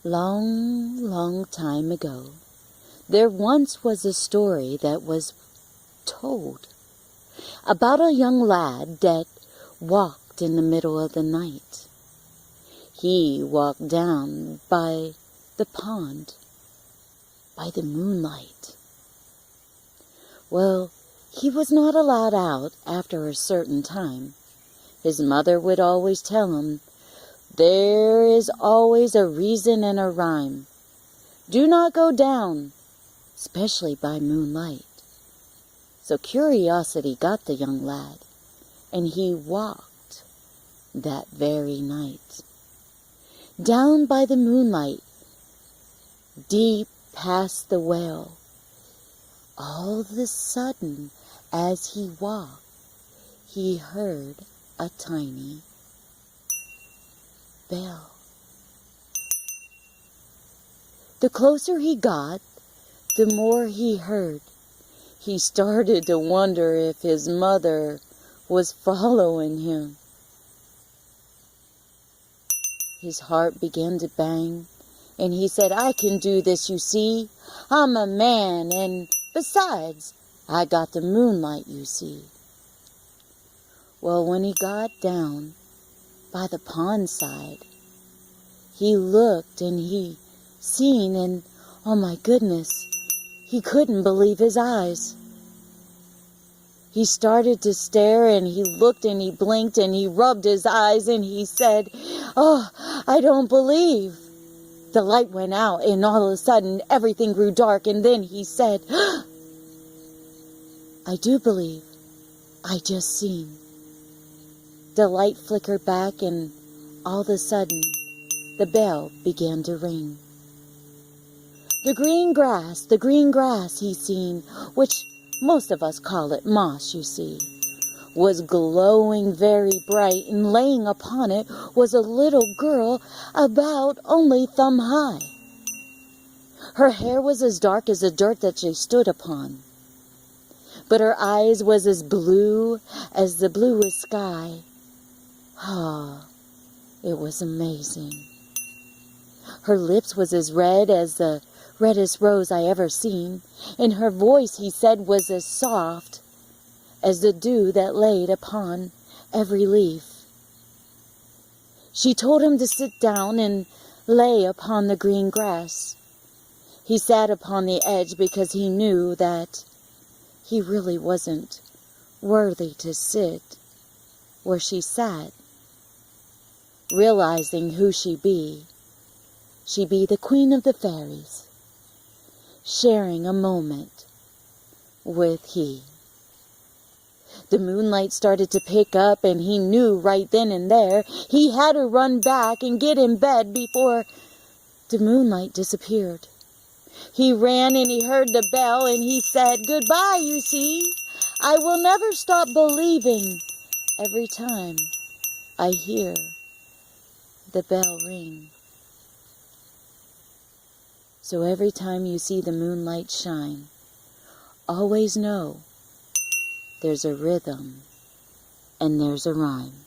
Long, long time ago, there once was a story that was told about a young lad that walked in the middle of the night. He walked down by the pond, by the moonlight. Well, he was not allowed out after a certain time. His mother would always tell him, "There is always a reason and a rhyme. Do not go down, especially by moonlight." So curiosity got the young lad, and he walked that very night. Down by the moonlight, deep past the well. All of a sudden, as he walked, he heard a tiny bell. The closer he got, the more he heard. He started to wonder if his mother was following him. His heart began to bang, and he said, "I can do this, you see. I'm a man, and besides, I got the moonlight, you see." Well, when he got down by the pond side, he looked and he seen, and oh my goodness, he couldn't believe his eyes. He started to stare, and he looked and he blinked and he rubbed his eyes and he said, "Oh, I don't believe." The light went out, and all of a sudden everything grew dark, and then he said, "I do believe. I just seen." The light flickered back, and all of a sudden the bell began to ring. The green grass he seen, which most of us call it moss, you see, was glowing very bright, and laying upon it was a little girl about only thumb high. Her hair was as dark as the dirt that she stood upon, but her eyes was as blue as the bluest sky. Ah, it was amazing. Her lips was as red as the reddest rose I ever seen, and her voice, he said, was as soft as the dew that laid upon every leaf. She told him to sit down and lay upon the green grass. He sat upon the edge because he knew that he really wasn't worthy to sit where she sat. Realizing who she be the queen of the fairies, sharing a moment with he. The moonlight started to pick up, and he knew right then and there he had to run back and get in bed before the moonlight disappeared. He ran and he heard the bell, and he said, "Goodbye, you see. I will never stop believing every time I hear the bell ring." So every time you see the moonlight shine, always know there's a rhythm and there's a rhyme.